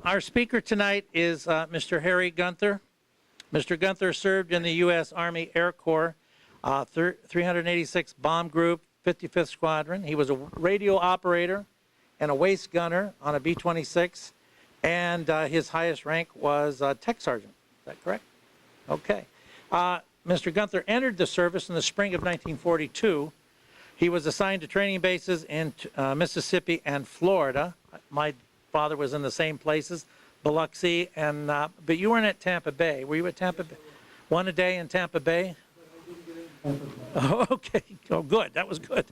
Our speaker tonight is Mr. Harry Guinther. Mr. Guinther served in the U.S. Army Air Corps, 386 Bomb Group, 55th Squadron. He was a radio operator and a waist gunner on a B-26, and his highest rank was Tech Sergeant. Is that correct? Okay. Mr. Guinther entered the service in the spring of 1942. He was assigned to training bases in Mississippi and Florida. My father was in the same places, Biloxi, and but you weren't at Tampa Bay. Were you at Tampa Bay? One a day in Tampa Bay? Oh, okay. Oh, good. That was good.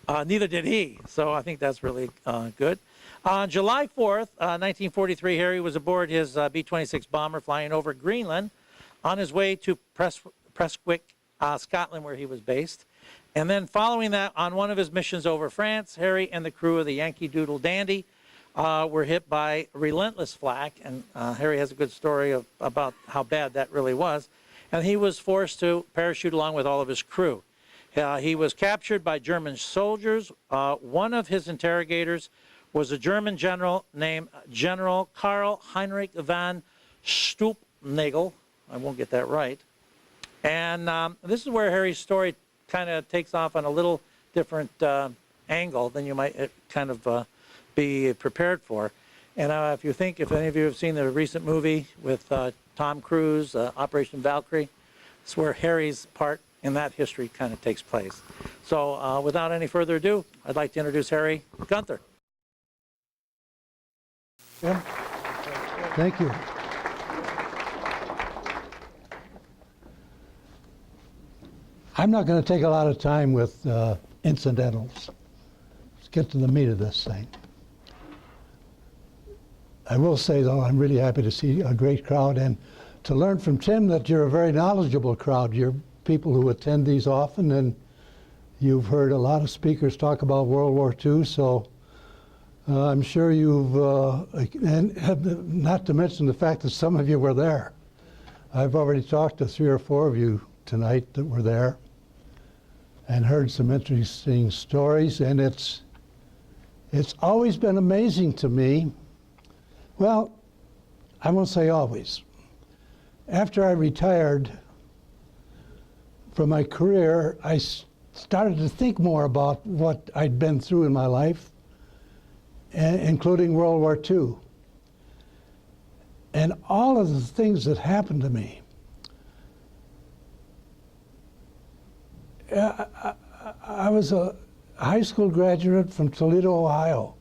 Neither did he. So I think that's really good. On July 4th, 1943, Harry was aboard his B-26 bomber flying over Greenland on his way to Prestwick, Scotland, where he was based. And then following that, on one of his missions over France, Harry and the crew of the Yankee Doodle Dandy were hit by relentless flak, and Harry has a good story about how bad that really was. And he was forced to parachute along with all of his crew. He was captured by German soldiers. One of his interrogators was a German general named General Karl Heinrich von Stupnagel. I won't get that right. And this is where Harry's story kind of takes off on a little different angle than you might kind of be prepared for. And if any of you have seen the recent movie with Tom Cruise, Operation Valkyrie, it's where Harry's part in that history kind of takes place. So without any further ado, I'd like to introduce Harry Guinther. Yeah. Thank you. I'm not going to take a lot of time with incidentals. Let's get to the meat of this thing. I will say, though, I'm really happy to see a great crowd and to learn from Tim that you're a very knowledgeable crowd. You're people who attend these often, and you've heard a lot of speakers talk about World War II, so I'm sure you've, and not to mention the fact that some of you were there. I've already talked to 3 or 4 of you tonight that were there and heard some interesting stories, and it's always been amazing to me. Well, I won't say always. After I retired from my career, I started to think more about what I'd been through in my life, including World War II. And all of the things that happened to me, I was a high school graduate from Toledo, Ohio.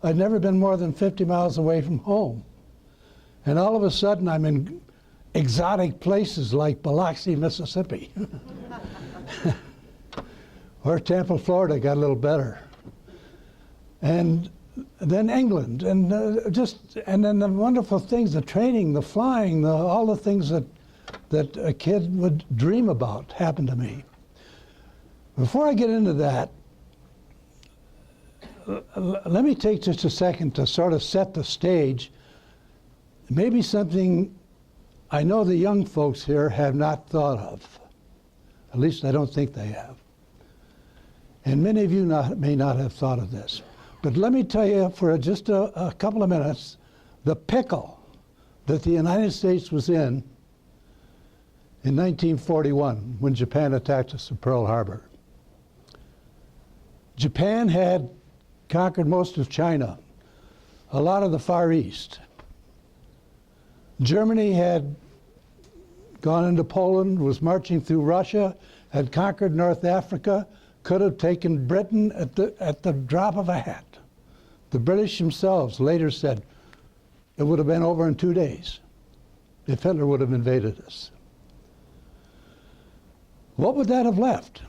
I'd never been more than 50 miles away from home. And all of a sudden, I'm in exotic places like Biloxi, Mississippi. Or Tampa, Florida got a little better. And then England, and and then the wonderful things, the training, the flying, all the things that a kid would dream about happened to me. Before I get into that, let me take just a second to sort of set the stage. Maybe something I know the young folks here have not thought of. At least I don't think they have. And many of you may not have thought of this. But let me tell you for just a couple of minutes the pickle that the United States was in 1941 when Japan attacked us at Pearl Harbor. Japan had conquered most of China, a lot of the Far East. Germany had gone into Poland, was marching through Russia, had conquered North Africa, could have taken Britain at the drop of a hat. The British themselves later said it would have been over in 2 days if Hitler would have invaded us. What would that have left?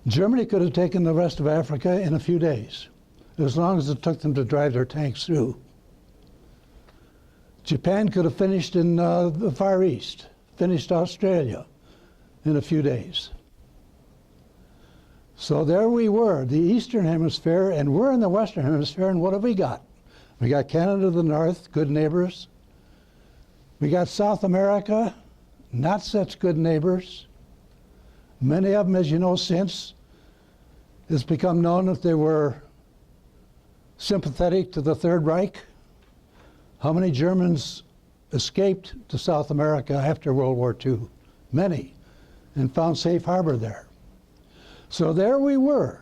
Germany could have taken the rest of Africa in a few days, as long as it took them to drive their tanks through. Japan could have finished in the Far East, finished Australia in a few days. So there we were, the Eastern Hemisphere, and we're in the Western Hemisphere, and what have we got? We got Canada to the north, good neighbors. We got South America, not such good neighbors. Many of them, as you know, since it's become known that they were sympathetic to the Third Reich. How many Germans escaped to South America after World War II? Many, and found safe harbor there. So there we were.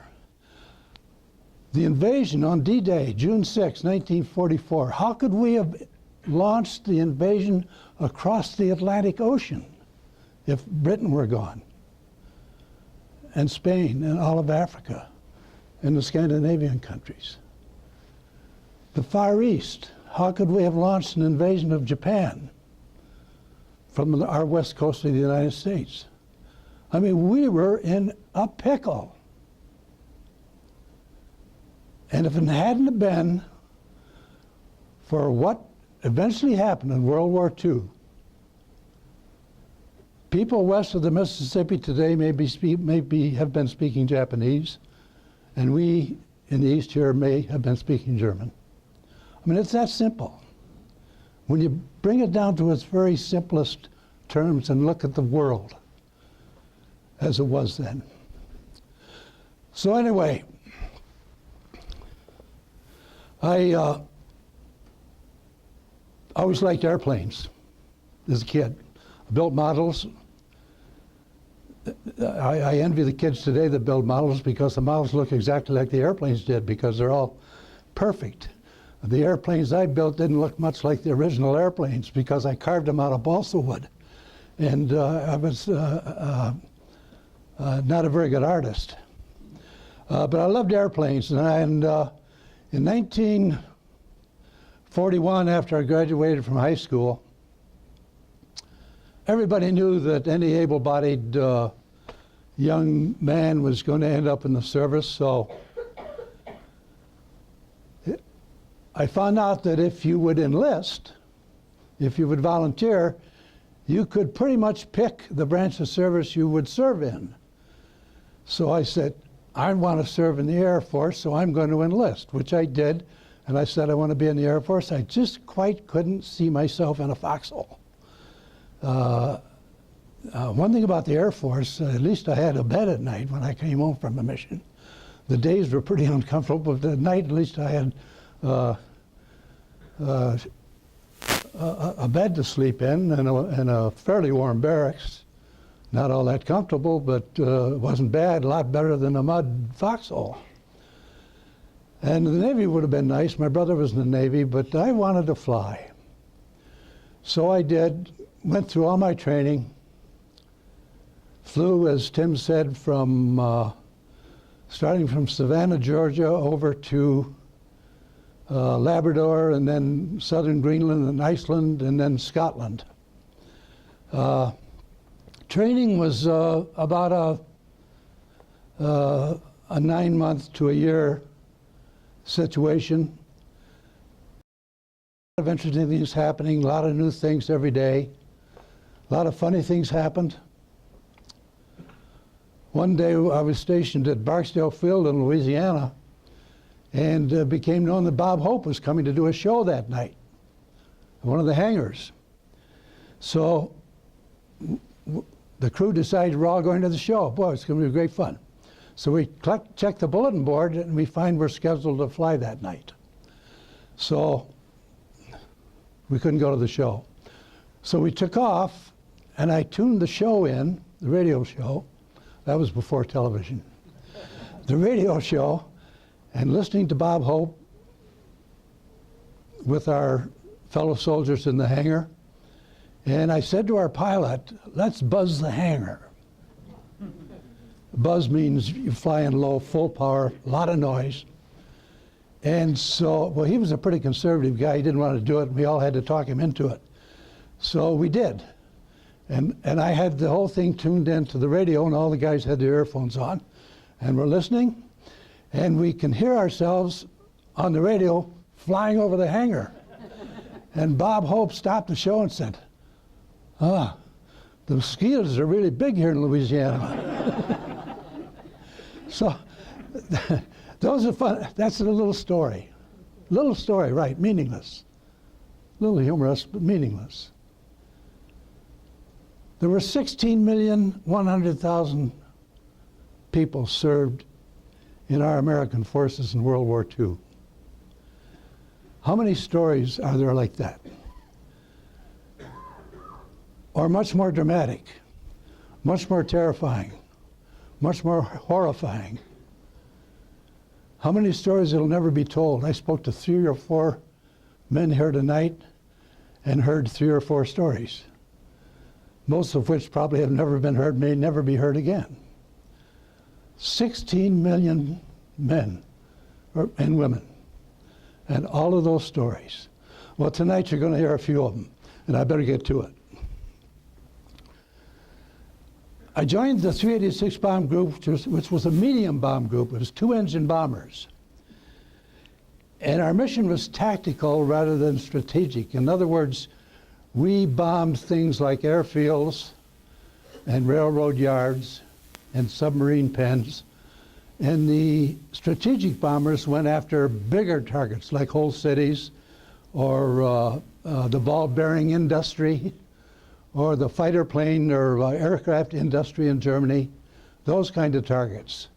The invasion on D-Day, June 6, 1944. How could we have launched the invasion across the Atlantic Ocean if Britain were gone? And Spain and all of Africa and the Scandinavian countries. The Far East. How could we have launched an invasion of Japan from our west coast of the United States? I mean, we were in a pickle. And if it hadn't have been for what eventually happened in World War II, people west of the Mississippi today have been speaking Japanese, and we in the East here may have been speaking German. I mean, it's that simple. When you bring it down to its very simplest terms and look at the world as it was then. So anyway, I always liked airplanes as a kid. I built models. I envy the kids today that build models because the models look exactly like the airplanes did because they're all perfect. The airplanes I built didn't look much like the original airplanes because I carved them out of balsa wood. And I was not a very good artist. But I loved airplanes. And in 1941, after I graduated from high school, everybody knew that any able-bodied young man was going to end up in the service. So I found out that if you would enlist, if you would volunteer, you could pretty much pick the branch of service you would serve in. So I said, I want to serve in the Air Force, so I'm going to enlist, which I did. And I said I want to be in the Air Force. I just quite couldn't see myself in a foxhole. One thing about the Air Force, at least I had a bed at night when I came home from a mission. The days were pretty uncomfortable, but at night at least I had a bed to sleep in and a fairly warm barracks. Not all that comfortable, but it wasn't bad, a lot better than a mud foxhole. And the Navy would have been nice. My brother was in the Navy, but I wanted to fly. So I did, went through all my training, flew, as Tim said, from starting from Savannah, Georgia, over to Labrador, and then southern Greenland and Iceland, and then Scotland. Training was about a 9-month to a year situation. A lot of interesting things happening, a lot of new things every day. A lot of funny things happened. One day I was stationed at Barksdale Field in Louisiana, and became known that Bob Hope was coming to do a show that night, one of the hangars. So the crew decided we're all going to the show. Boy, it's going to be great fun. So we checked the bulletin board, and we find we're scheduled to fly that night. So we couldn't go to the show. So we took off, and I tuned the show in, the radio show. That was before television. The radio show, and listening to Bob Hope with our fellow soldiers in the hangar. And I said to our pilot, let's buzz the hangar. Buzz means you fly in low, full power, a lot of noise. And so, well, he was a pretty conservative guy. He didn't want to do it. We all had to talk him into it. So we did. And I had the whole thing tuned into the radio, and all the guys had their earphones on. And we're listening, and we can hear ourselves on the radio flying over the hangar. And Bob Hope stopped the show and said, the mosquitoes are really big here in Louisiana. So those are fun. That's a little story. Little story, right, meaningless. A little humorous, but meaningless. There were 16,100,000 people served in our American forces in World War II. How many stories are there like that? Or much more dramatic, much more terrifying, much more horrifying? How many stories that'll never be told? I spoke to 3 or 4 men here tonight and heard 3 or 4 stories, most of which probably have never been heard, may never be heard again. 16 million men and women, and all of those stories. Well, tonight you're going to hear a few of them, and I better get to it. I joined the 386 bomb group, which was a medium bomb group. It was 2-engine bombers. And our mission was tactical rather than strategic. In other words, we bombed things like airfields and railroad yards and submarine pens. And the strategic bombers went after bigger targets like whole cities or the ball bearing industry or the fighter plane or aircraft industry in Germany, those kind of targets.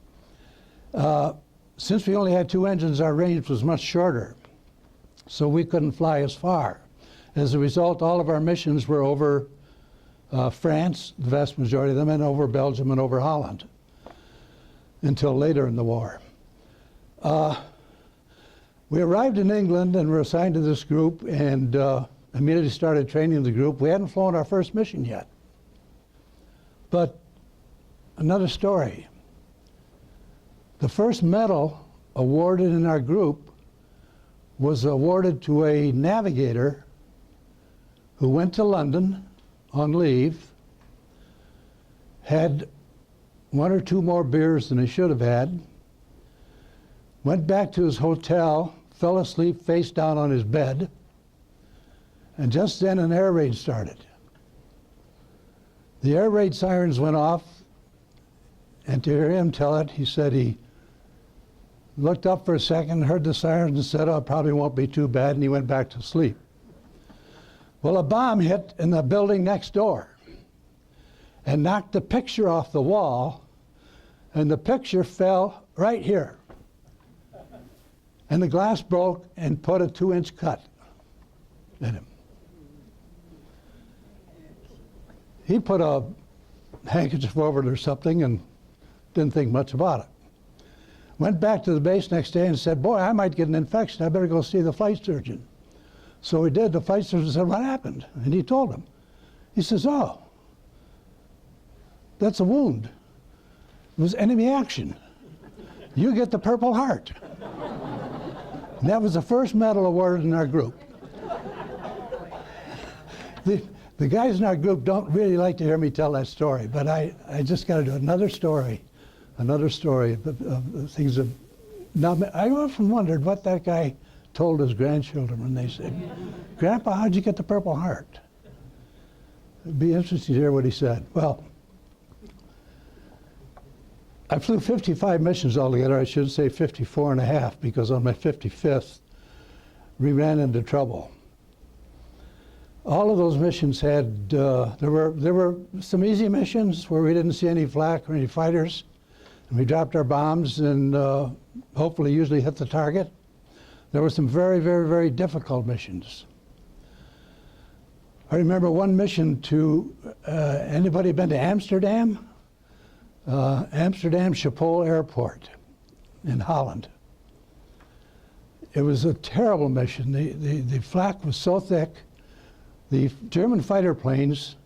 Since we only had 2 engines, our range was much shorter, so we couldn't fly as far. As a result, all of our missions were over France, the vast majority of them, and over Belgium and over Holland until later in the war. We arrived in England and were assigned to this group and immediately started training the group. We hadn't flown our first mission yet. But another story. The first medal awarded in our group was awarded to a navigator who went to London on leave, had 1 or 2 more beers than he should have had, went back to his hotel, fell asleep face down on his bed, and just then an air raid started. The air raid sirens went off, and to hear him tell it, he said he looked up for a second, heard the sirens and said, oh, it probably won't be too bad, and he went back to sleep. Well, a bomb hit in the building next door and knocked the picture off the wall, and the picture fell right here. And the glass broke and put a 2-inch cut in him. He put a handkerchief over it or something and didn't think much about it. Went back to the base next day and said, boy, I might get an infection. I better go see the flight surgeon. So he did. The flight surgeon said, what happened? And he told him. He says, oh, that's a wound. It was enemy action. You get the Purple Heart. And that was the first medal awarded in our group. The guys in our group don't really like to hear me tell that story, but I just got to do another story of things that. Now, I often wondered what that guy told his grandchildren when they said, Grandpa, how'd you get the Purple Heart? It'd be interesting to hear what he said. Well, I flew 55 missions altogether. I should say 54 and a half, because on my 55th, we ran into trouble. All of those missions had, there were some easy missions where we didn't see any flak or any fighters, and we dropped our bombs and hopefully usually hit the target. There were some very, very, very difficult missions. I remember one mission to, anybody been to Amsterdam? Amsterdam Schiphol Airport in Holland. It was a terrible mission. The flak was so thick, the German fighter planes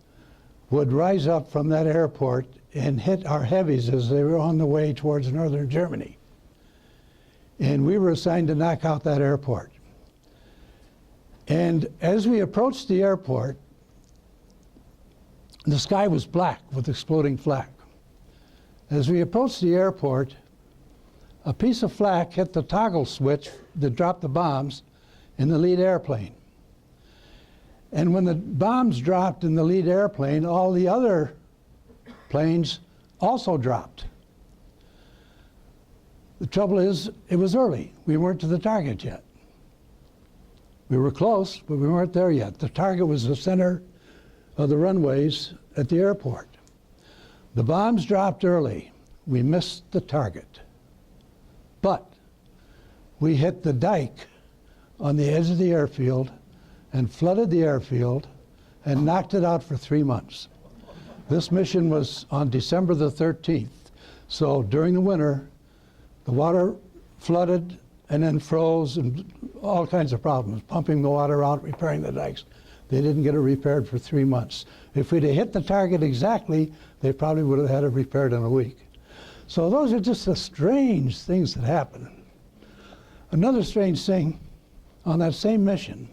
would rise up from that airport and hit our heavies as they were on the way towards northern Germany. And we were assigned to knock out that airport. And as we approached the airport, the sky was black with exploding flak. As we approached the airport, a piece of flak hit the toggle switch that dropped the bombs in the lead airplane. And when the bombs dropped in the lead airplane, all the other planes also dropped. The trouble is, it was early. We weren't to the target yet. We were close, but we weren't there yet. The target was the center of the runways at the airport. The bombs dropped early. We missed the target. But we hit the dike on the edge of the airfield and flooded the airfield and knocked it out for 3 months. This mission was on December the 13th. So during the winter, the water flooded and then froze and all kinds of problems, pumping the water out, repairing the dikes. They didn't get it repaired for 3 months. If we'd have hit the target exactly, they probably would have had it repaired in a week. So those are just the strange things that happen. Another strange thing, on that same mission,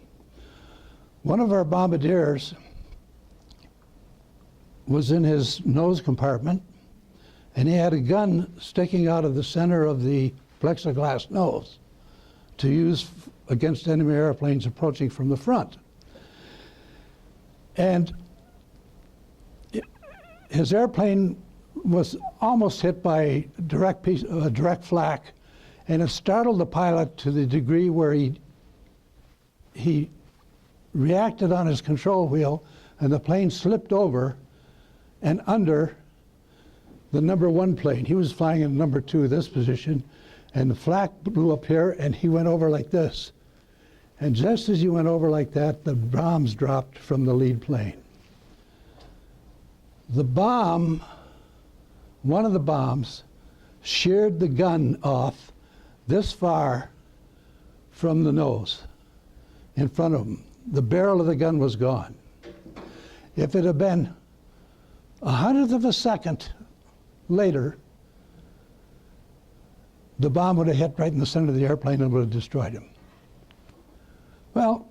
one of our bombardiers was in his nose compartment, and he had a gun sticking out of the center of the plexiglass nose to use against enemy airplanes approaching from the front. And his airplane was almost hit by direct flak, and it startled the pilot to the degree where he reacted on his control wheel, and the plane slipped over and under the number 1 plane. He was flying in number 2, this position, and the flak blew up here, and he went over like this. And just as he went over like that, the bombs dropped from the lead plane. The bomb, one of the bombs, sheared the gun off this far from the nose in front of him. The barrel of the gun was gone. If it had been 1/100th of a second later, the bomb would have hit right in the center of the airplane and would have destroyed him. Well,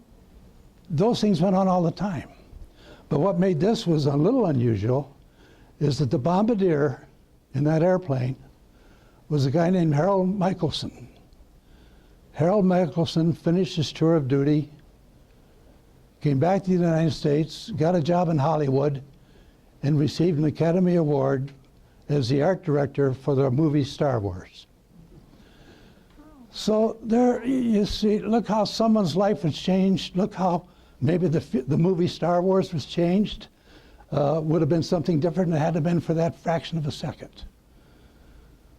those things went on all the time. But what made this was a little unusual is that the bombardier in that airplane was a guy named Harold Michelson. Harold Michelson finished his tour of duty, came back to the United States, got a job in Hollywood, and received an Academy Award as the art director for the movie Star Wars. So there you see, look how someone's life has changed. Look how maybe the movie Star Wars was changed. Would have been something different and it had to have been for that fraction of a second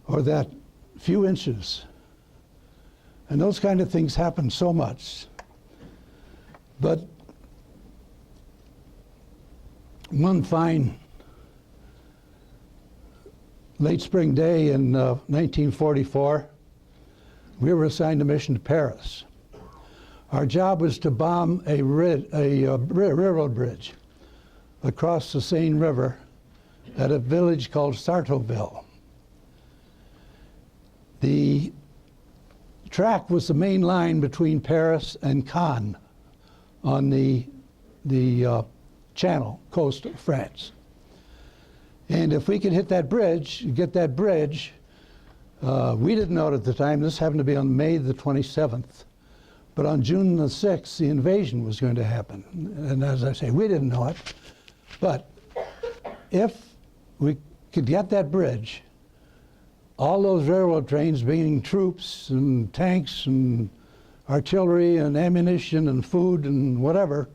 or that few inches. And those kind of things happen so much. But one fine late spring day in 1944, we were assigned a mission to Paris. Our job was to bomb a railroad bridge across the Seine River at a village called Sartouville. The track was the main line between Paris and Cannes on the Channel coast of France. And if we could hit that bridge, get that bridge, we didn't know it at the time. This happened to be on May the 27th. But on June the 6th, the invasion was going to happen. And as I say, we didn't know it. But if we could get that bridge, all those railroad trains bringing troops and tanks and artillery and ammunition and food and whatever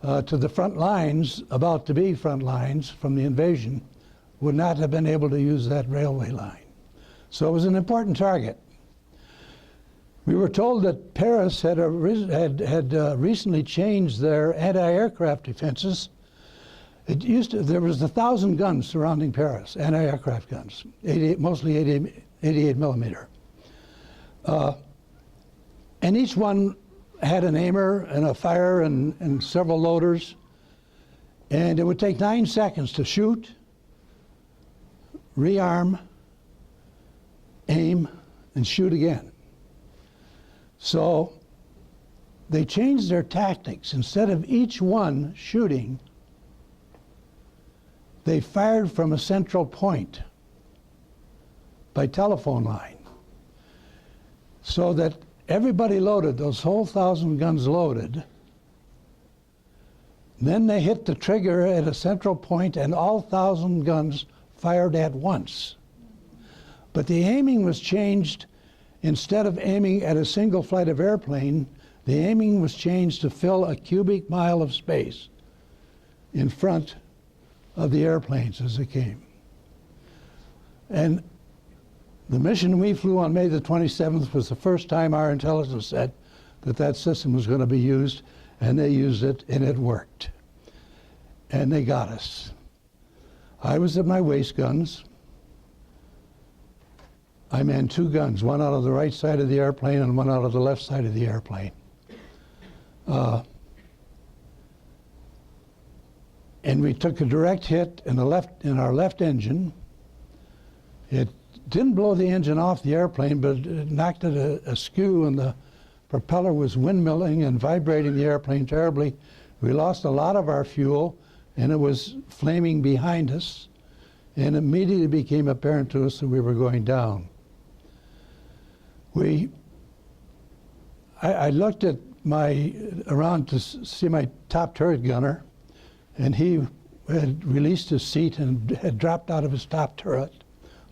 to the front lines, about to be front lines from the invasion, would not have been able to use that railway line. So it was an important target. We were told that Paris had recently changed their anti-aircraft defenses. It used to, there was 1,000 guns surrounding Paris, anti-aircraft guns, mostly 88 millimeter. And each one had an aimer and a fire and several loaders. And it would take 9 seconds to shoot, rearm, aim, and shoot again. So they changed their tactics. Instead of each one shooting, they fired from a central point by telephone line, so that everybody loaded, those whole 1,000 guns loaded. Then they hit the trigger at a central point and all 1,000 guns fired at once. But the aiming was changed. Instead of aiming at a single flight of airplane, the aiming was changed to fill a cubic mile of space in front of the airplanes as they came. And the mission we flew on May the 27th was the first time our intelligence said that that system was going to be used, and they used it, and it worked. And they got us. I was at my waist guns. I manned 2 guns, one out of the right side of the airplane and one out of the left side of the airplane. And we took a direct hit in our left engine. It didn't blow the engine off the airplane, but it knocked it askew, and the propeller was windmilling and vibrating the airplane terribly. We lost a lot of our fuel, and it was flaming behind us, and immediately became apparent to us that we were going down. I looked at around to see my top turret gunner, and he had released his seat and had dropped out of his top turret.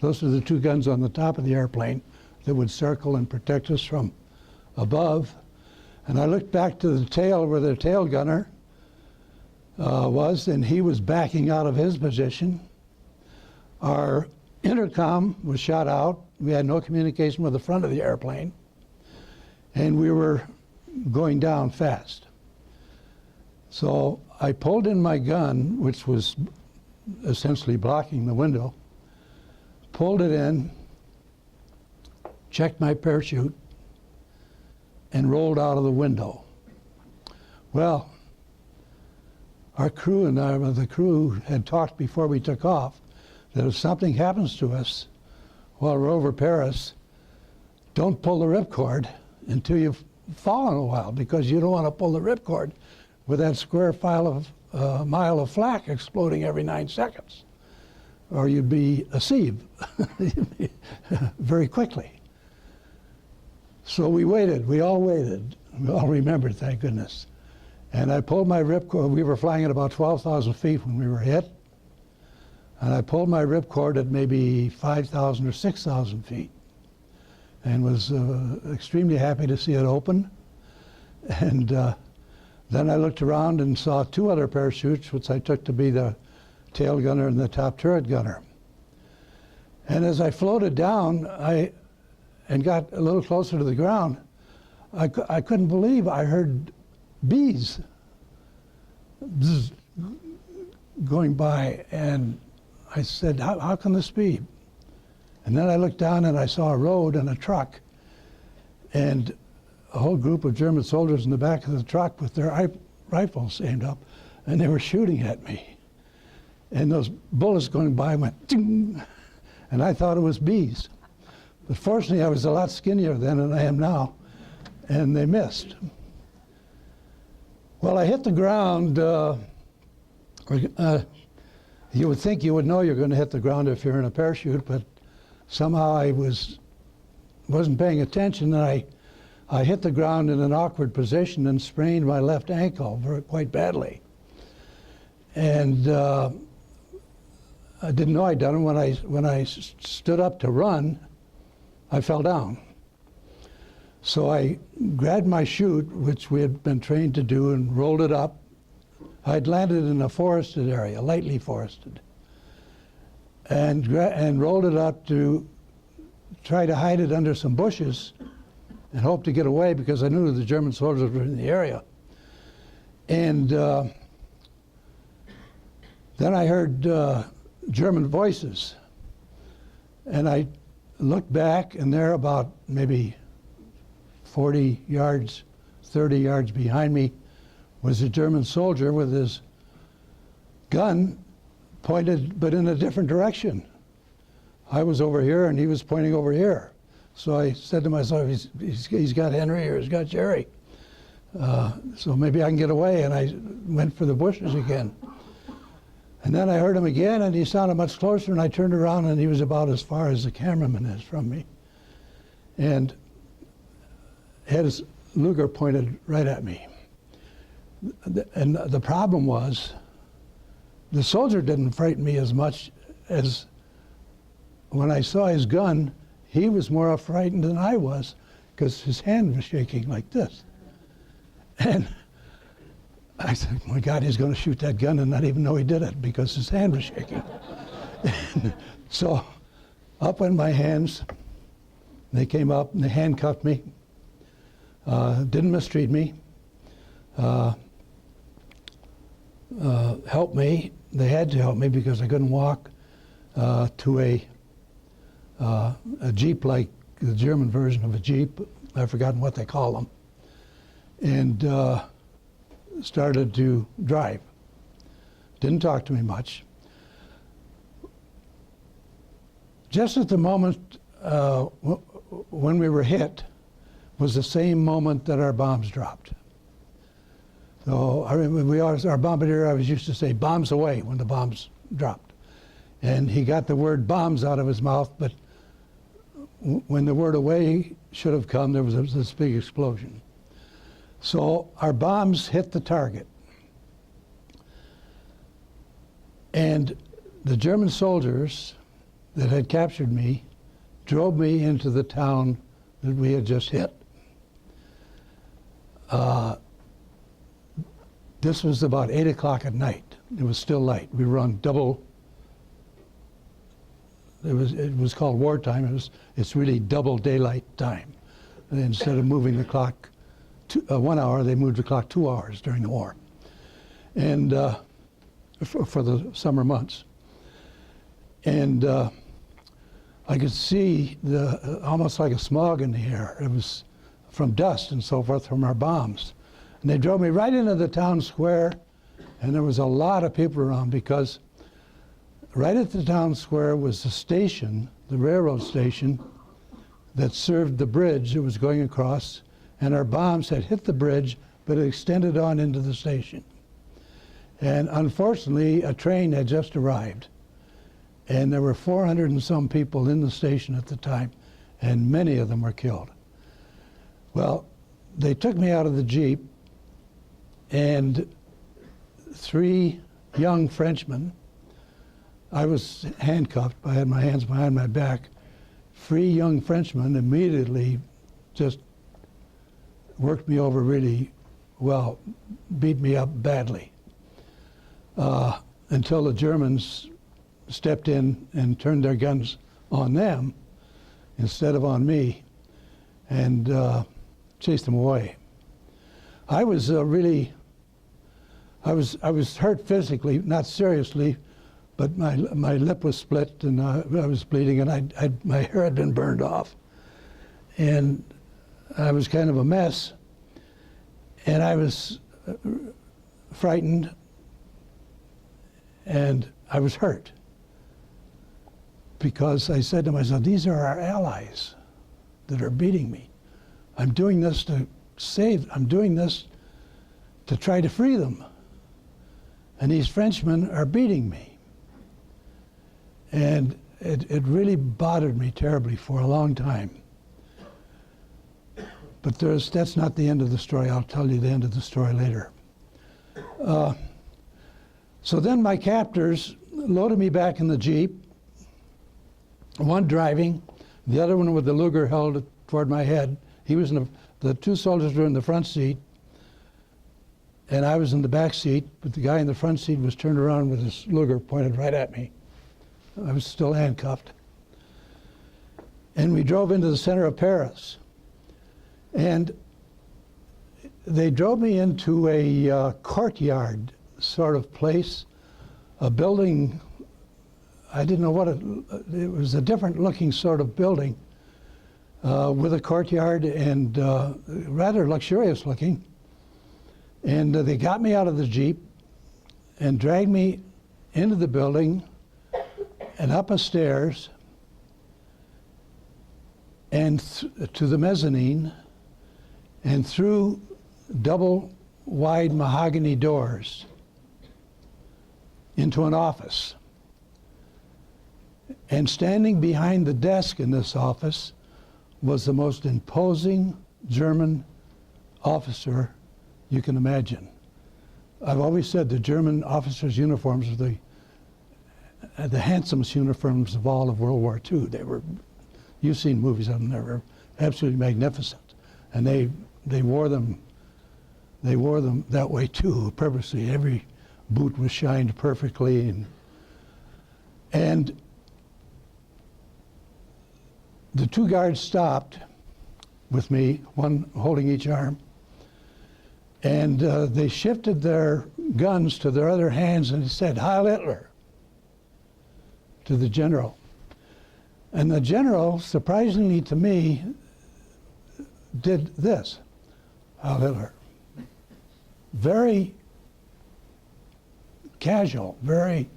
Those are the 2 guns on the top of the airplane that would circle and protect us from above. And I looked back to the tail where the tail gunner was, and he was backing out of his position. Our intercom was shot out. We had no communication with the front of the airplane, and we were going down fast. So I pulled in my gun, which was essentially blocking the window, pulled it in, checked my parachute, and rolled out of the window. Well, our crew and the crew had talked before we took off that if something happens to us while we're over Paris, don't pull the ripcord until you've fallen a while, because you don't want to pull the ripcord with that square mile of flak exploding every 9 seconds, or you'd be a sieve very quickly. So we waited. We all waited. We all remembered, thank goodness. And I pulled my ripcord. We were flying at about 12,000 feet when we were hit. And I pulled my ripcord at maybe 5,000 or 6,000 feet, and was extremely happy to see it open. And then I looked around and saw 2 other parachutes, which I took to be the tail gunner and the top turret gunner. And as I floated down and got a little closer to the ground, I couldn't believe I heard bees going by, and I said, how can this be? And then I looked down and I saw a road and a truck, and a whole group of German soldiers in the back of the truck with their rifles aimed up, and they were shooting at me. And those bullets going by went ding, and I thought it was bees. But fortunately, I was a lot skinnier then than I am now, and they missed. Well, I hit the ground. You would think you would know you're going to hit the ground if you're in a parachute, but somehow I wasn't paying attention, and I hit the ground in an awkward position and sprained my left ankle quite badly. And I didn't know I'd done it. When I stood up to run, I fell down. So I grabbed my chute, which we had been trained to do, and rolled it up. I'd landed in a forested area, lightly forested, and rolled it up to try to hide it under some bushes and hope to get away, because I knew the German soldiers were in the area. And then I heard German voices, and I looked back, and there about maybe 40 yards, 30 yards behind me was a German soldier with his gun pointed, but in a different direction. I was over here and he was pointing over here. So I said to myself, he's got Henry or he's got Jerry. So maybe I can get away, and I went for the bushes again. And then I heard him again, and he sounded much closer, and I turned around, and he was about as far as the cameraman is from me, and had his Luger pointed right at me. And the problem was, the soldier didn't frighten me as much as when I saw his gun. He was more frightened than I was, because his hand was shaking like this. And I said, my God, he's going to shoot that gun and not even know he did it, because his hand was shaking. So up went my hands. They came up and they handcuffed me. didn't mistreat me, helped me. They had to help me because I couldn't walk to a Jeep, like the German version of a Jeep. I've forgotten what they call them. And started to drive. Didn't talk to me much. Just at the moment when we were hit was the same moment that our bombs dropped. So I remember our bombardier always used to say, "Bombs away," when the bombs dropped. And he got the word bombs out of his mouth, but when the word away should have come, there was this big explosion. So our bombs hit the target. And the German soldiers that had captured me drove me into the town that we had just hit. This was about 8 o'clock at night. It was still light. We were on double. It was called wartime. It's really double daylight time. And instead of moving the clock 1 hour, they moved the clock 2 hours during the war, and for the summer months. And I could see almost like a smog in the air. It was from dust and so forth from our bombs. And they drove me right into the town square, and there was a lot of people around because right at the town square was the station, the railroad station, that served the bridge that was going across, and our bombs had hit the bridge, but it extended on into the station. And unfortunately, a train had just arrived, and there were 400 and some people in the station at the time, and many of them were killed. Well, they took me out of the Jeep, and 3 young Frenchmen, I was handcuffed, I had my hands behind my back, 3 young Frenchmen immediately just worked me over really well, beat me up badly, until the Germans stepped in and turned their guns on them instead of on me, and chased them away. I was I was hurt physically, not seriously, but my lip was split and I was bleeding, and my hair had been burned off, and I was kind of a mess, and I was frightened, and I was hurt because I said to myself, these are our allies that are beating me. I'm doing this to I'm doing this to try to free them. And these Frenchmen are beating me. And it really bothered me terribly for a long time. But that's not the end of the story. I'll tell you the end of the story later. So then my captors loaded me back in the Jeep, one driving, the other one with the Luger held toward my head. He was the 2 soldiers were in the front seat, and I was in the back seat, but the guy in the front seat was turned around with his Luger pointed right at me. I was still handcuffed. And we drove into the center of Paris. And they drove me into a courtyard sort of place, a building. I didn't know what it was, a different looking sort of building with a courtyard and rather luxurious looking. And they got me out of the Jeep and dragged me into the building and up a stairs and to the mezzanine and through double wide mahogany doors into an office. And standing behind the desk in this office was the most imposing German officer you can imagine. I've always said the German officers' uniforms were the handsomest uniforms of all of World War II. You've seen movies of them, they were absolutely magnificent. And they wore them that way too, purposely. Every boot was shined perfectly. And the 2 guards stopped, with me, one holding each arm. And they shifted their guns to their other hands and he said, "Heil Hitler," to the general. And the general, surprisingly to me, did this, "Heil Hitler." Very casual, very,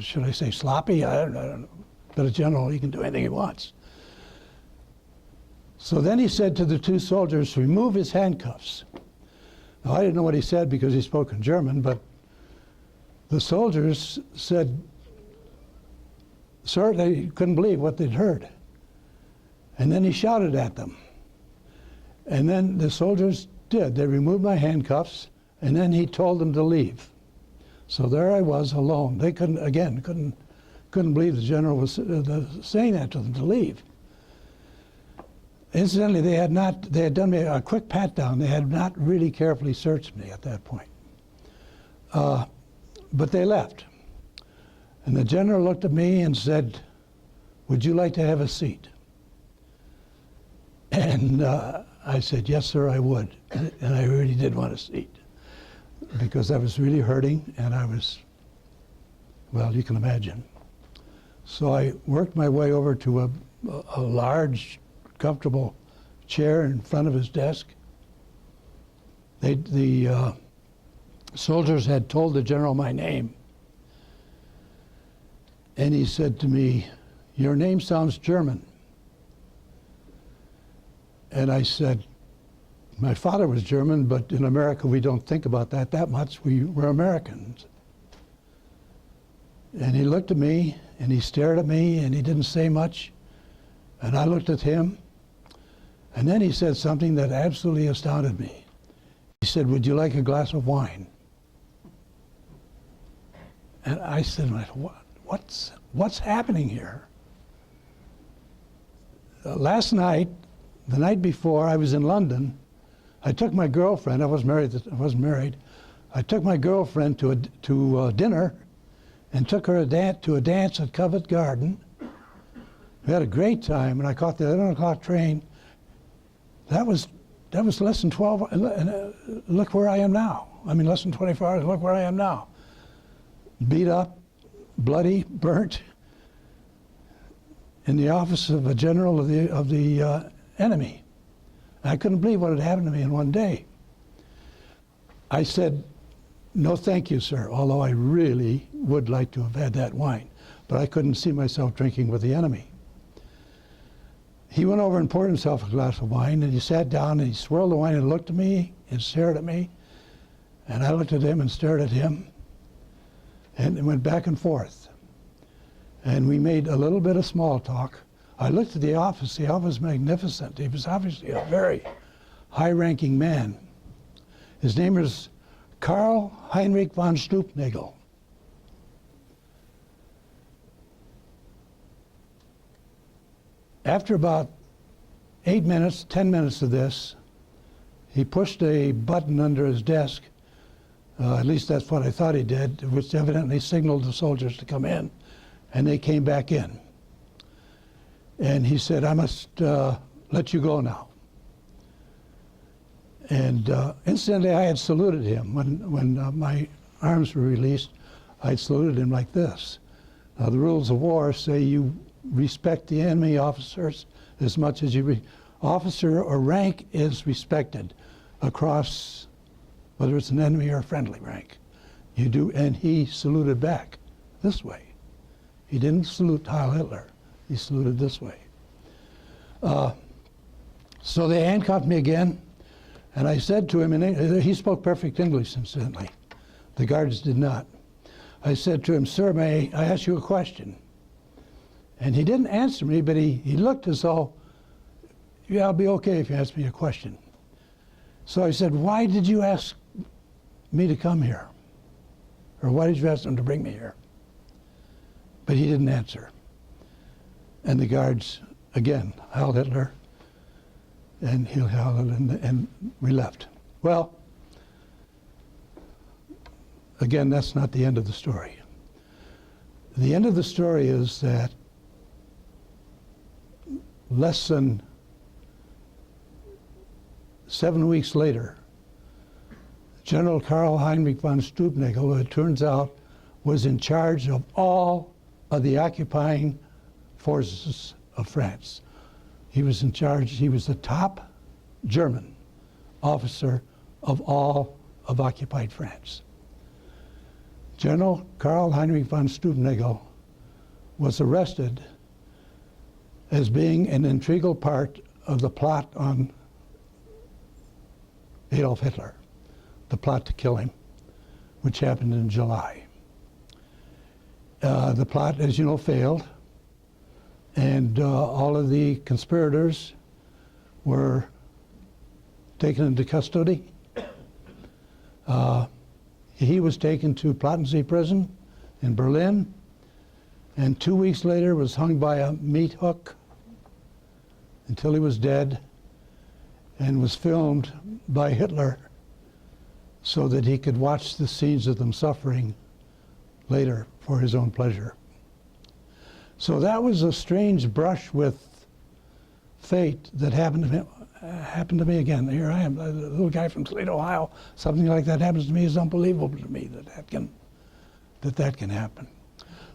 should I say sloppy? I don't know. But a general, he can do anything he wants. So then he said to the two soldiers, "Remove his handcuffs." Now, I didn't know what he said because he spoke in German, but the soldiers said, "Sir," they couldn't believe what they'd heard. And then he shouted at them. And then the soldiers did. They removed my handcuffs, and then he told them to leave. So there I was alone. They couldn't believe the general was saying that to them, to leave. Incidentally, they had done me a quick pat down. They had not really carefully searched me at that point. But they left. And the general looked at me and said, "Would you like to have a seat?" And I said, "Yes, sir, I would." And I really did want a seat because I was really hurting and I was, well, you can imagine. So I worked my way over to a large, comfortable chair in front of his desk. The soldiers had told the general my name. And he said to me, "Your name sounds German." And I said, "My father was German, but in America we don't think about that much. We're Americans." And he looked at me, and he stared at me, and he didn't say much. And I looked at him. And then he said something that absolutely astounded me. He said, "Would you like a glass of wine?" And I said, What's happening here? Last night, the night before, I was in London. I took my girlfriend. I wasn't married. I took my girlfriend to dinner, and took her to a dance at Covent Garden. We had a great time, and I caught the 11 o'clock train. That was less than 12. Look where I am now. I mean, less than 24 hours. Look where I am now. Beat up, bloody, burnt, in the office of a general of the enemy. I couldn't believe what had happened to me in one day. I said, "No, thank you, sir," although I really would like to have had that wine, but I couldn't see myself drinking with the enemy. He went over and poured himself a glass of wine, and he sat down and he swirled the wine and looked at me and stared at me, and I looked at him and stared at him, and it went back and forth. And we made a little bit of small talk. I looked at the office. The office was magnificent. He was obviously a very high-ranking man. His name was Karl Heinrich von Stupnagel. After about 8 minutes, 10 minutes of this, he pushed a button under his desk. At least that's what I thought he did, which evidently signaled the soldiers to come in, and they came back in. And he said, "I must let you go now." And incidentally, I had saluted him. When my arms were released, I had saluted him like this. Now, the rules of war say you respect the enemy officers as much as officer or rank is respected across, whether it's an enemy or a friendly rank. You do, and he saluted back this way. He didn't salute Heil Hitler. He saluted this way. So they handcuffed me again, and I said to him, and he spoke perfect English, incidentally. The guards did not. I said to him, "Sir, may I ask you a question?" And he didn't answer me, but he looked as though, "Yeah, I'll be okay if you ask me a question." So I said, "Why did you ask me to come here? Or why did you ask them to bring me here?" But he didn't answer. And the guards, again, Heil Hitler, and Heil Hitler, and we left. Well, again, that's not the end of the story. The end of the story is that less than 7 weeks later, General Karl Heinrich von Stubnagel, who it turns out was in charge of all of the occupying forces of France. He was in charge, he was the top German officer of all of occupied France. General Karl Heinrich von Stubnagel was arrested as being an integral part of the plot on Adolf Hitler, the plot to kill him, which happened in July. The plot, as you know, failed, and all of the conspirators were taken into custody. He was taken to Plattensee prison in Berlin, and 2 weeks later was hung by a meat hook until he was dead, and was filmed by Hitler so that he could watch the scenes of them suffering later for his own pleasure. So that was a strange brush with fate that happened to me again. Here I am, a little guy from Toledo, Ohio. Something like that happens to me is unbelievable to me that can happen.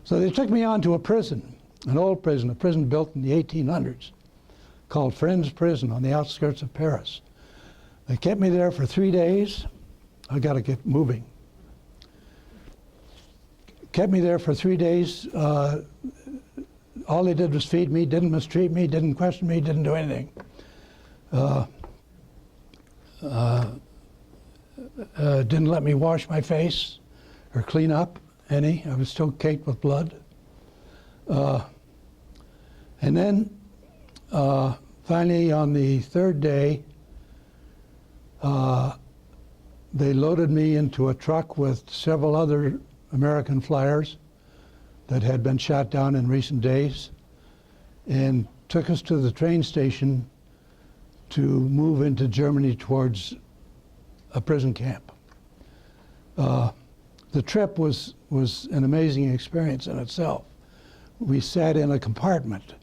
So they took me on to a prison, an old prison, a prison built in the 1800s, called Friends Prison on the outskirts of Paris. They kept me there for 3 days. I got to get moving. Kept me there for 3 days. All they did was feed me, didn't mistreat me, didn't question me, didn't do anything. Didn't let me wash my face or clean up any. I was still caked with blood. And then finally, on the third day, they loaded me into a truck with several other American flyers that had been shot down in recent days, and took us to the train station to move into Germany towards a prison camp. The trip was an amazing experience in itself. We sat in a compartment,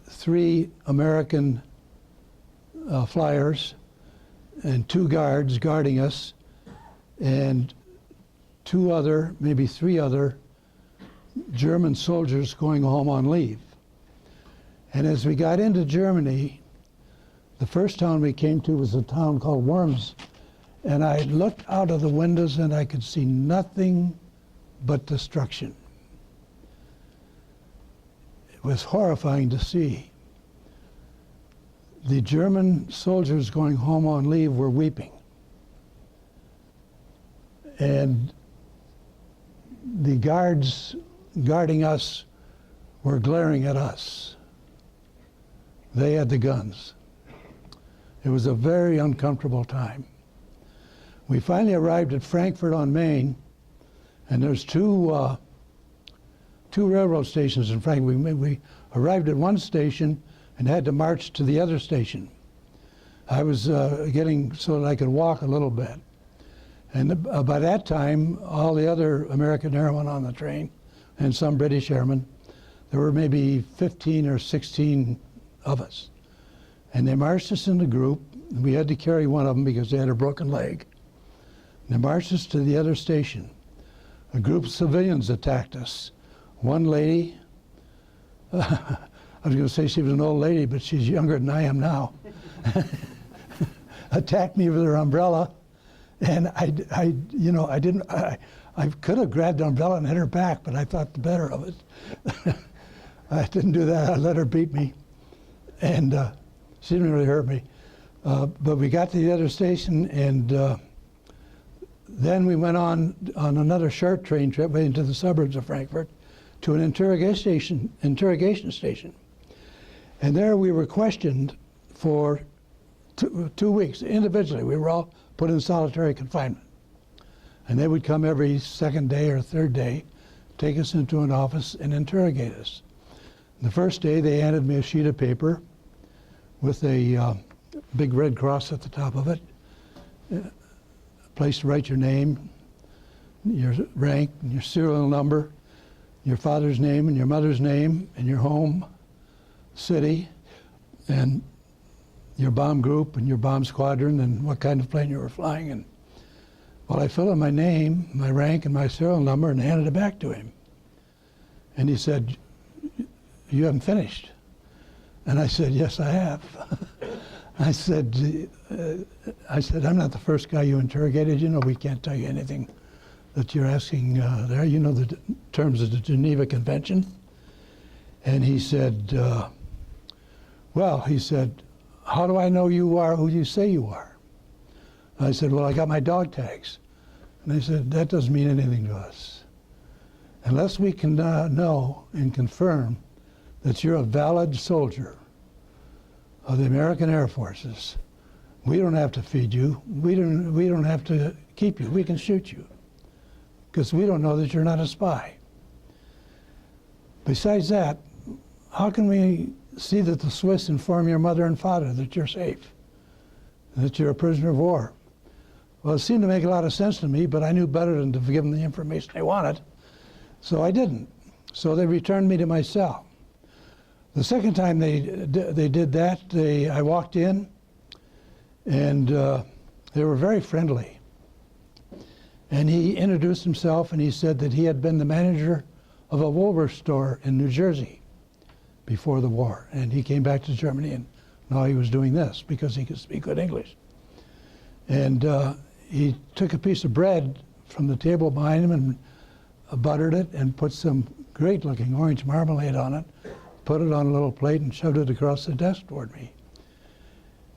3 American flyers and 2 guards guarding us, and 2 other, maybe 3 other German soldiers going home on leave. And as we got into Germany, the first town we came to was a town called Worms, and I looked out of the windows and I could see nothing but destruction. It was horrifying to see. The German soldiers going home on leave were weeping. And the guards guarding us were glaring at us. They had the guns. It was a very uncomfortable time. We finally arrived at Frankfurt on Main, and there's two railroad stations in Frankfurt. We arrived at one station and had to march to the other station. I was getting so that I could walk a little bit. And by that time, all the other American airmen on the train and some British airmen, there were maybe 15 or 16 of us. And they marched us in a group. We had to carry one of them because they had a broken leg. And they marched us to the other station. A group of civilians attacked us. One lady, I was going to say she was an old lady, but she's younger than I am now, attacked me with her umbrella. And I could have grabbed the umbrella and hit her back, but I thought the better of it. I didn't do that. I let her beat me, and she didn't really hurt me. But we got to the other station, and then we went on another short train trip into the suburbs of Frankfurt to an interrogation station. And there we were questioned for 2 weeks individually. We were all put in solitary confinement. And they would come every second day or third day, take us into an office and interrogate us. The first day they handed me a sheet of paper with a big red cross at the top of it, a place to write your name, your rank, and your serial number, your father's name and your mother's name, and your home city. And your bomb group and your bomb squadron and what kind of plane you were flying. And well, I filled in my name, my rank, and my serial number and handed it back to him. And he said, "You haven't finished." And I said, "Yes, I have." I said, "I'm not the first guy you interrogated. You know we can't tell you anything that you're asking there. You know the terms of the Geneva Convention." And he said, "Well," he said, "how do I know you are who you say you are?" I said, "Well, I got my dog tags." And they said, "That doesn't mean anything to us. Unless we can know and confirm that you're a valid soldier of the American Air Forces, we don't have to feed you. We don't have to keep you. We can shoot you because we don't know that you're not a spy. Besides that, how can we see that the Swiss inform your mother and father that you're safe, that you're a prisoner of war?" Well, it seemed to make a lot of sense to me, but I knew better than to give them the information they wanted, so I didn't. So they returned me to my cell. The second time they did that, I walked in, and they were very friendly. And he introduced himself, and he said that he had been the manager of a Woolworth store in New Jersey before the war. And he came back to Germany, and now he was doing this because he could speak good English. And he took a piece of bread from the table behind him and buttered it and put some great-looking orange marmalade on it, put it on a little plate and shoved it across the desk toward me.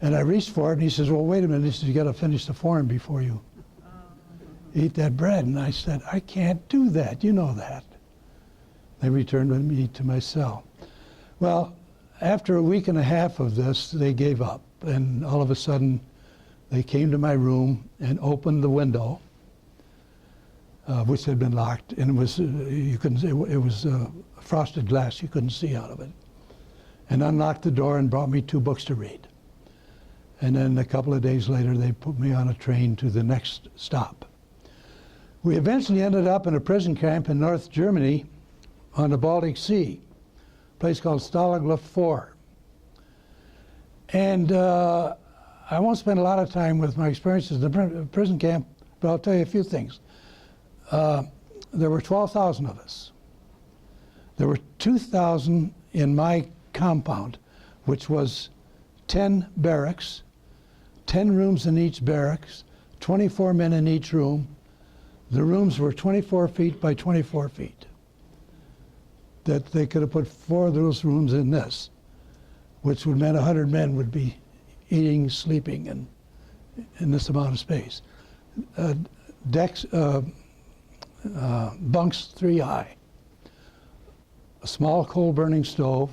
And I reached for it, and he says, "Well, wait a minute." He says, "You got to finish the form before you eat that bread." And I said, "I can't do that. You know that." They returned me to my cell. Well, after a week and a half of this, they gave up. And all of a sudden, they came to my room and opened the window, which had been locked, and it was you couldn't. It was frosted glass. You couldn't see out of it. And unlocked the door and brought me 2 books to read. And then a couple of days later, they put me on a train to the next stop. We eventually ended up in a prison camp in North Germany on the Baltic Sea, a place called Stalag 4. And I won't spend a lot of time with my experiences in the prison camp, but I'll tell you a few things. There were 12,000 of us. There were 2,000 in my compound, which was 10 barracks, 10 rooms in each barracks, 24 men in each room. The rooms were 24 feet by 24 feet. That they could have put 4 of those rooms in this, which would mean 100 men would be eating, sleeping, and in this amount of space. Decks, bunks 3 high, a small coal-burning stove,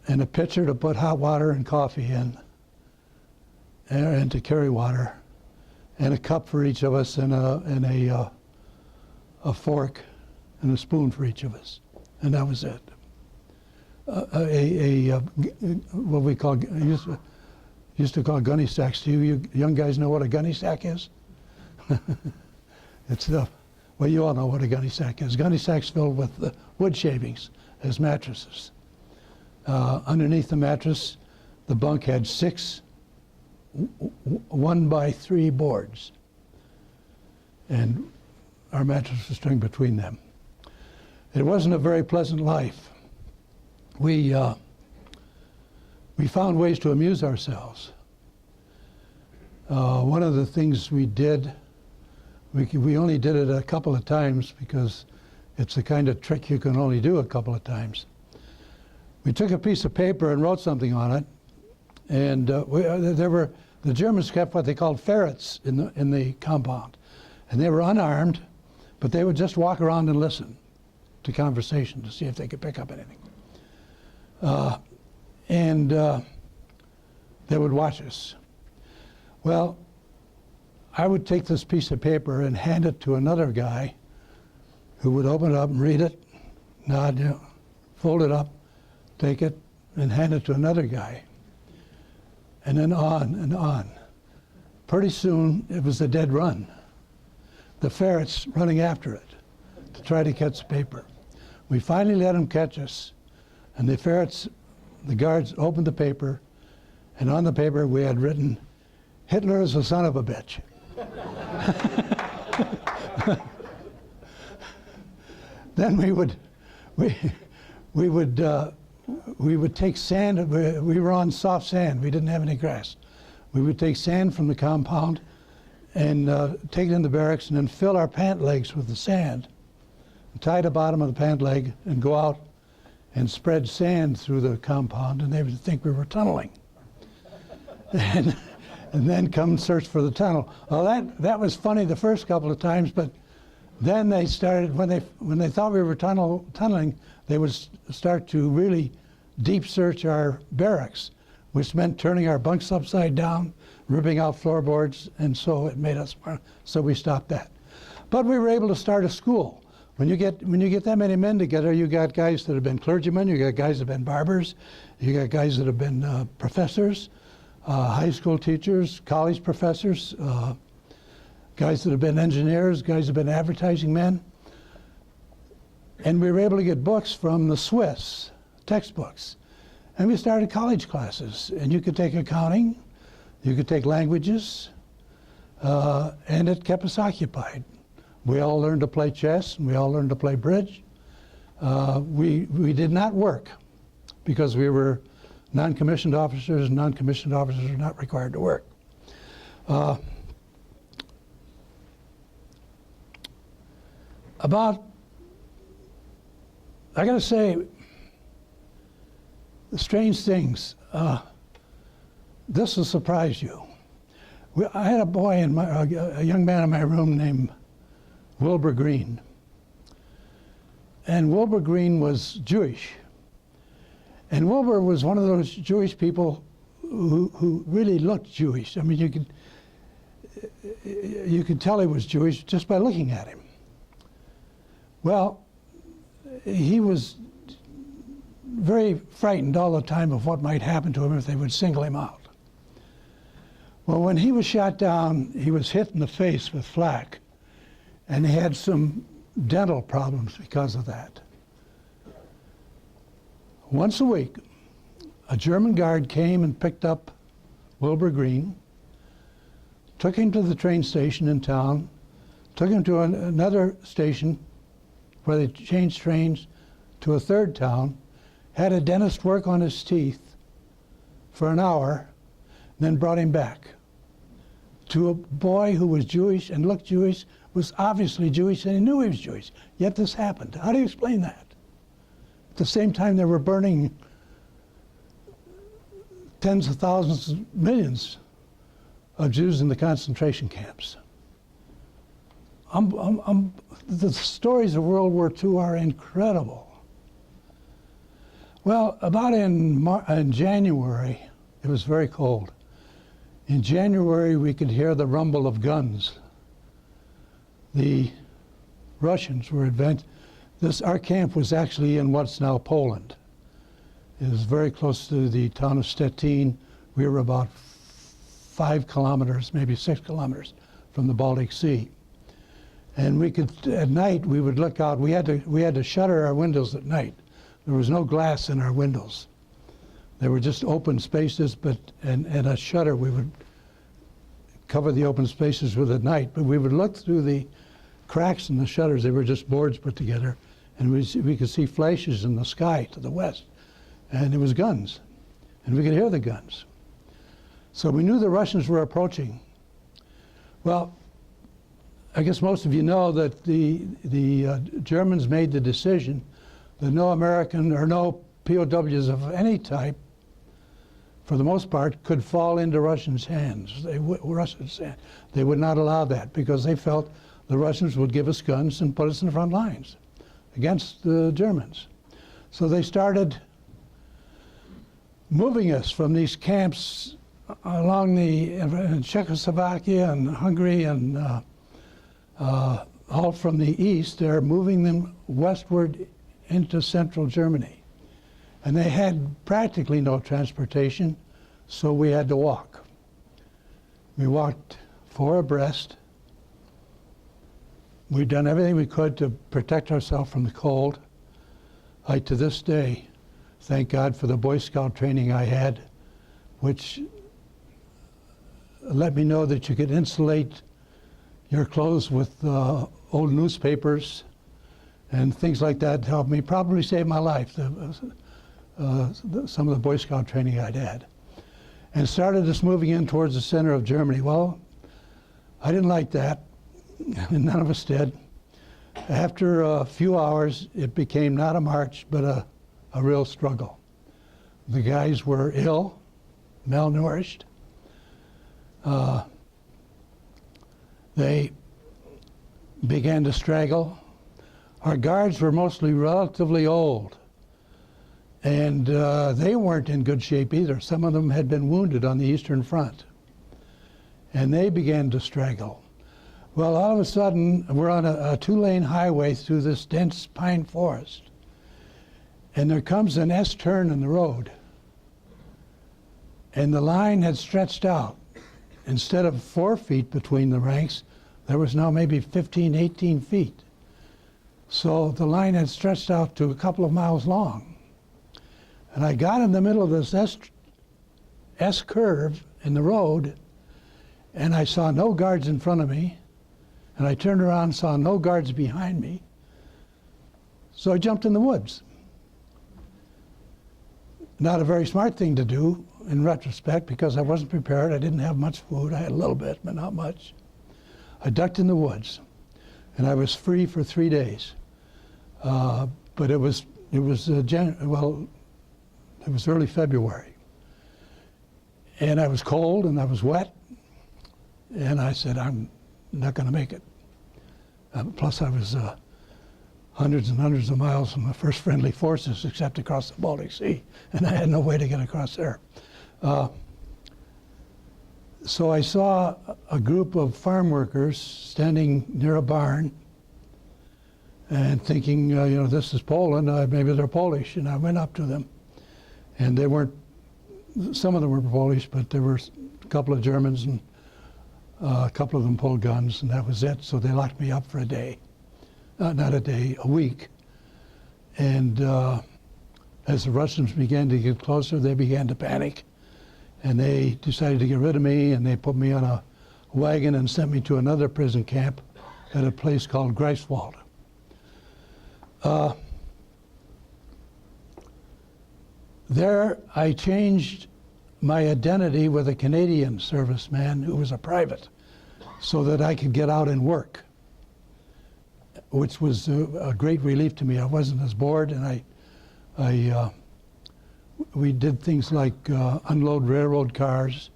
and a pitcher to put hot water and coffee in, and to carry water, and a cup for each of us, and a fork and a spoon for each of us, and that was it. What we call used to call gunny sacks. Do you young guys know what a gunny sack is? It's well, you all know what a gunny sack is. Gunny sacks filled with wood shavings as mattresses. Underneath the mattress, the bunk had 6 1x3 boards, and our mattress was strung between them. It wasn't a very pleasant life. We found ways to amuse ourselves. One of the things we did, we only did it a couple of times because it's the kind of trick you can only do a couple of times. We took a piece of paper and wrote something on it, and the Germans kept what they called ferrets in the compound, and they were unarmed, but they would just walk around and listen to conversation to see if they could pick up anything. And they would watch us. Well, I would take this piece of paper and hand it to another guy who would open it up and read it, nod, fold it up, take it, and hand it to another guy. And then on and on. Pretty soon, it was a dead run. The ferrets running after it to try to catch the paper. We finally let them catch us, and the ferrets, the guards opened the paper, And on the paper we had written, "Hitler is a son of a bitch." Then we would take sand. We were on soft sand. We didn't have any grass. We would take sand from the compound and take it in the barracks and then fill our pant legs with the sand, and tie the bottom of the pant leg and go out and spread sand through the compound, and they would think we were tunneling. and then come and search for the tunnel. Well, that was funny the first couple of times, but then they started, when they thought we were tunneling, they would start to really deep search our barracks, which meant turning our bunks upside down, ripping out floorboards, and so it made us, so we stopped that. But we were able to start a school. When you get that many men together, you got guys that have been clergymen, you got guys that have been barbers, you got guys that have been professors, high school teachers, college professors, guys that have been engineers, guys that have been advertising men. And we were able to get books from the Swiss, textbooks. And we started college classes. And you could take accounting, you could take languages, and it kept us occupied. We all learned to play chess, and we all learned to play bridge. We did not work because we were non-commissioned officers, and non-commissioned officers are not required to work. I gotta say, the strange things, this will surprise you. I had a boy a young man in my room named Wilbur Green. And Wilbur Green was Jewish. And Wilbur was one of those Jewish people who really looked Jewish. I mean, you could tell he was Jewish just by looking at him. Well, he was very frightened all the time of what might happen to him if they would single him out. Well, when he was shot down, he was hit in the face with flak, and he had some dental problems because of that. Once a week, a German guard came and picked up Wilbur Green, took him to the train station in town, took him to another station where they changed trains to a third town, had a dentist work on his teeth for an hour, then brought him back to a boy who was Jewish and looked Jewish, was obviously Jewish, and he knew he was Jewish. Yet this happened. How do you explain that? At the same time, they were burning tens of thousands, millions of Jews in the concentration camps. The stories of World War II are incredible. Well, about in January, it was very cold. In January, we could hear the rumble of guns. The Russians were our camp was actually in what's now Poland. It was very close to the town of Stettin. We were about 5 kilometers, maybe 6 kilometers from the Baltic Sea. And we could, at night, we would look out. We had to shutter our windows at night. There was no glass in our windows. They were just open spaces, and a shutter. We would cover the open spaces with at night, but we would look through the cracks in the shutters. They were just boards put together, and we could see flashes in the sky to the west, and it was guns, and we could hear the guns. So we knew the Russians were approaching. Well, I guess most of you know that the Germans made the decision that no American or no POWs of any type, for the most part, could fall into Russians' hands. They would not allow that because they felt the Russians would give us guns and put us in the front lines against the Germans. So they started moving us from these camps along in Czechoslovakia and Hungary and all from the east. They're moving them westward into central Germany. And they had practically no transportation, so we had to walk. We walked 4 abreast. We'd done everything we could to protect ourselves from the cold. To this day, thank God for the Boy Scout training I had, which let me know that you could insulate your clothes with old newspapers and things like that. Helped me, probably saved my life, some of the Boy Scout training I'd had. And started us moving in towards the center of Germany. Well, I didn't like that, and none of us did. After a few hours, it became not a march, but a real struggle. The guys were ill, malnourished. They began to straggle. Our guards were mostly relatively old, and they weren't in good shape either. Some of them had been wounded on the Eastern Front, and they began to straggle. Well, all of a sudden, we're on a two-lane highway through this dense pine forest, and there comes an S-turn in the road, and the line had stretched out. Instead of 4 feet between the ranks, there was now maybe 15, 18 feet. So the line had stretched out to a couple of miles long. And I got in the middle of this S curve in the road, and I saw no guards in front of me, and I turned around and saw no guards behind me. So I jumped in the woods. Not a very smart thing to do in retrospect, because I wasn't prepared. I didn't have much food. I had a little bit, but not much. I ducked in the woods, and I was free for 3 days. But it was early February, and I was cold and I was wet, and I said, I'm not going to make it. Plus, I was hundreds and hundreds of miles from the first friendly forces, except across the Baltic Sea, and I had no way to get across there. So I saw a group of farm workers standing near a barn, and thinking, this is Poland, maybe they're Polish, and I went up to them. And they weren't, some of them were Polish, but there were a couple of Germans, and a couple of them pulled guns, and that was it. So they locked me up for a day, not a day, a week. And as the Russians began to get closer, they began to panic. And they decided to get rid of me, and they put me on a wagon and sent me to another prison camp at a place called Greifswald. There, I changed my identity with a Canadian serviceman who was a private, so that I could get out and work, which was a great relief to me. I wasn't as bored, and we did things like unload railroad cars,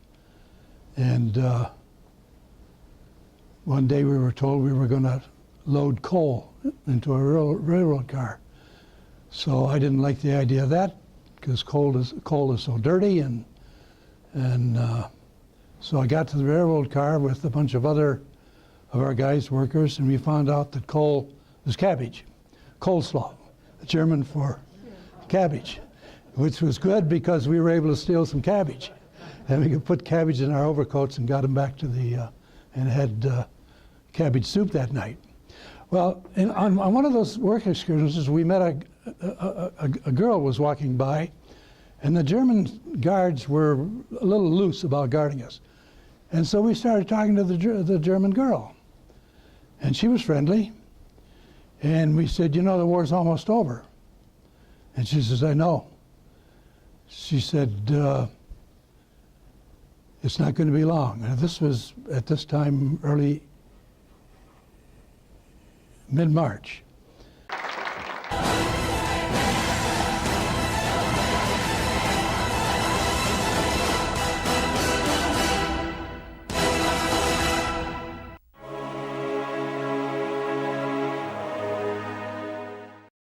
and one day we were told we were going to load coal into a railroad car. So I didn't like the idea of that, because coal is so dirty, and so I got to the railroad car with a bunch of other of our guys, workers, and we found out that coal was cabbage, coleslaw, German for cabbage, which was good because we were able to steal some cabbage, and we could put cabbage in our overcoats and got them back to the and had cabbage soup that night. Well, on one of those work excursions, we met a girl was walking by, and the German guards were a little loose about guarding us. And so we started talking to the German girl. And she was friendly. And we said, the war's almost over. And she says, I know. She said, it's not going to be long. And this was, at this time, early mid-March.